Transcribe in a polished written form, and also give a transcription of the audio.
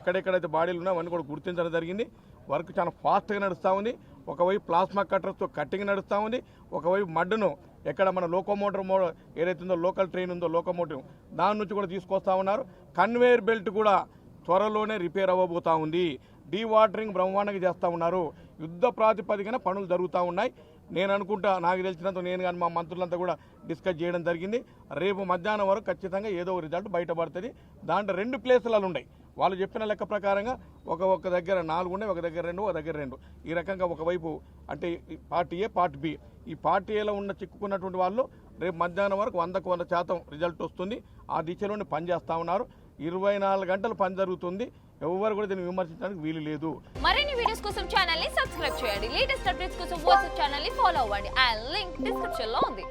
ఎక్కడెక్కడైతే బాడీలు ఉన్నాయో అవన్నీ కూడా గుర్తించడం జరిగింది. వర్క్ చాలా ఫాస్ట్గా నడుస్తూ ఉంది. ఒకవైపు ప్లాస్మా కట్టర్స్తో కట్టింగ్ నడుస్తూ ఉంది. ఒకవైపు మడ్డును ఎక్కడ మన లోకోమోటర్ ఏదైతే ఉందో లోకల్ ట్రైన్ ఉందో లోకోమోటివ్ దాని నుంచి కూడా తీసుకొస్తా ఉన్నారు. కన్వేయర్ బెల్ట్ కూడా త్వరలోనే రిపేర్ అవ్వబోతూ ఉంది. డీవాటరింగ్ బ్రహ్మాండంగా చేస్తూ ఉన్నారు. యుద్ధ ప్రాతిపదికన పనులు జరుగుతూ ఉన్నాయి. నేను అనుకుంటా, నాకు తెలిసినంత నేను కానీ మా మంత్రులంతా కూడా డిస్కస్ చేయడం జరిగింది. రేపు మధ్యాహ్నం వరకు ఖచ్చితంగా ఏదో ఒక రిజల్ట్ బయటపడుతుంది. దాంట్లో 2 ప్లేసులలో ఉన్నాయి. వాళ్ళు చెప్పిన లెక్క ప్రకారంగా ఒక దగ్గర 4 ఉన్నాయి, ఒక దగ్గర 2, ఒక దగ్గర 2. ఈ రకంగా ఒకవైపు అంటే పార్ట్ ఏ, పార్ట్ బి. ఈ పార్ట్ ఏలో ఉన్న చిక్కుకున్నటువంటి వాళ్ళు రేపు మధ్యాహ్నం వరకు 100కు 100% రిజల్ట్ వస్తుంది. ఆ దిశలోనే పనిచేస్తూ ఉన్నారు. 24 గంటలు పని జరుగుతుంది. ఎవరు కూడా దీన్ని విమర్శించడానికి వీలు లేదు. మరిన్ని వీడియోస్ కోసం ఛానల్ ని సబ్స్క్రైబ్ చేయండి. లేటెస్ట్ అప్డేట్స్ కోసం వాట్సాప్ ఛానల్ ని ఫాలో అవ్వండి. ఆ లింక్ డిస్క్రిప్షన్ లో ఉంది.